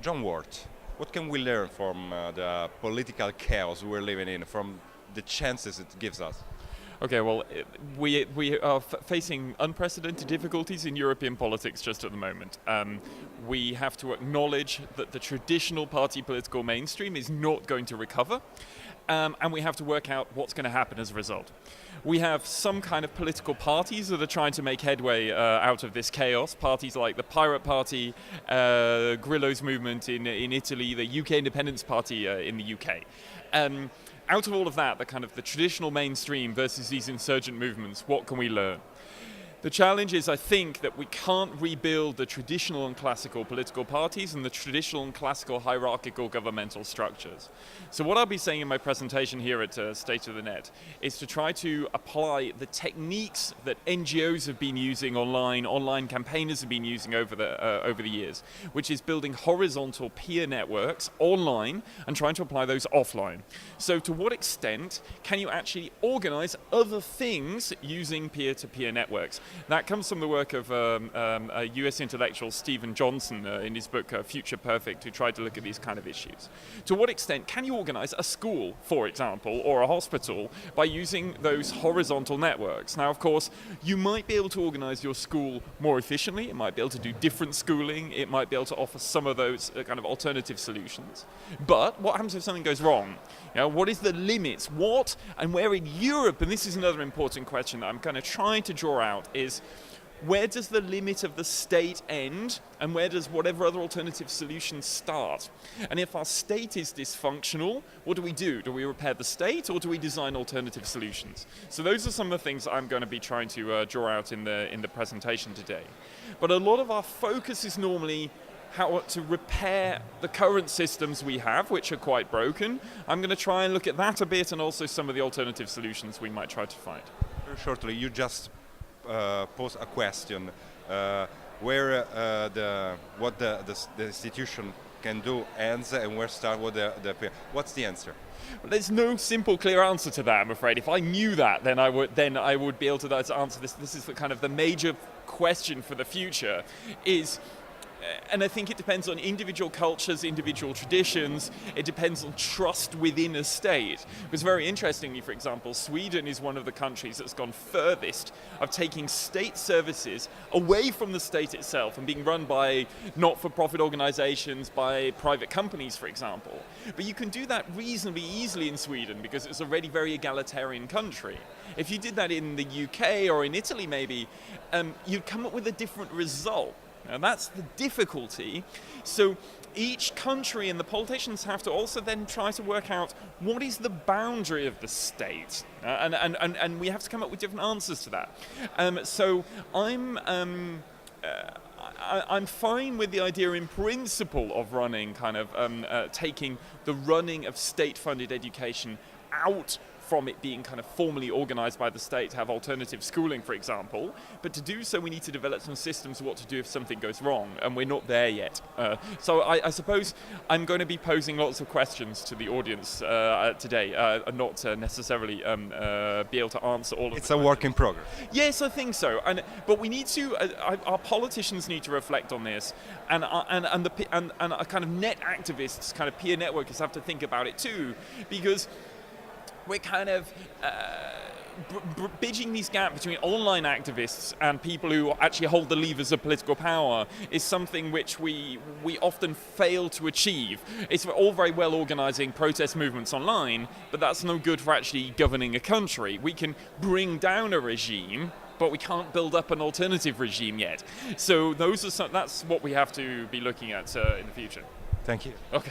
John Ward, what can we learn from the political chaos we're living in, from the chances it gives us? Okay, well, we are facing unprecedented difficulties in European politics just at the moment. We have to acknowledge that the traditional party political mainstream is not going to recover, and we have to work out what's going to happen as a result. We have some kind of political parties that are trying to make headway out of this chaos. Parties like the Pirate Party, Grillo's movement in Italy, the UK Independence Party in the UK. Out of all of that, the traditional mainstream versus these insurgent movements, what can we learn? The challenge is, I think, that we can't rebuild the traditional and classical political parties and the traditional and classical hierarchical governmental structures. So what I'll be saying in my presentation here at State of the Net is to try to apply the techniques that NGOs have been using online campaigners have been using over the years, which is building horizontal peer networks online and trying to apply those offline. So to what extent can you actually organize other things using peer-to-peer networks? That comes from the work of a US intellectual, Stephen Johnson, in his book Future Perfect, who tried to look at these kind of issues. To what extent can you organize a school, for example, or a hospital by using those horizontal networks? Now, of course, you might be able to organize your school more efficiently. It might be able to do different schooling. It might be able to offer some of those kind of alternative solutions. But what happens if something goes wrong? What is the limits? What and where in Europe, and this is another important question that I'm kind of trying to draw out, is where does the limit of the state end and where does whatever other alternative solutions start? And if our state is dysfunctional, what do we do? Do we repair the state or do we design alternative solutions? So those are some of the things that I'm going to be trying to draw out in the presentation today. But a lot of our focus is normally how to repair the current systems we have, which are quite broken. I'm going to try and look at that a bit and also some of the alternative solutions we might try to find. Very shortly, you just pose a question where what the institution can do ends and where start what what's the answer? Well, there's no simple, clear answer to that, I'm afraid. If I knew that, then I would be able to answer this. This is the major question for the future is. And I think it depends on individual cultures, individual traditions. It depends on trust within a state. Because very interestingly, for example, Sweden is one of the countries that's gone furthest of taking state services away from the state itself and being run by not-for-profit organizations, by private companies, for example. But you can do that reasonably easily in Sweden because it's already a very egalitarian country. If you did that in the UK or in Italy maybe, you'd come up with a different result. And that's the difficulty. So each country and the politicians have to also then try to work out what is the boundary of the state. And we have to come up with different answers to that. So I'm fine with the idea in principle of running taking the running of state-funded education out from it being formally organized by the state to have alternative schooling, for example. But to do so, we need to develop some systems of what to do if something goes wrong, and we're not there yet. So I suppose I'm going to be posing lots of questions to the audience today, and not necessarily be able to answer all of them. It's a work in progress. Yes, I think so. But we need to, our politicians need to reflect on this, and our kind of net activists, kind of peer networkers have to think about it too, because we're kind of bridging this gap between online activists and people who actually hold the levers of political power is something which we often fail to achieve. It's all very well organizing protest movements online, but that's no good for actually governing a country. We can bring down a regime, but we can't build up an alternative regime yet. So that's what we have to be looking at in the future. Thank you. Okay.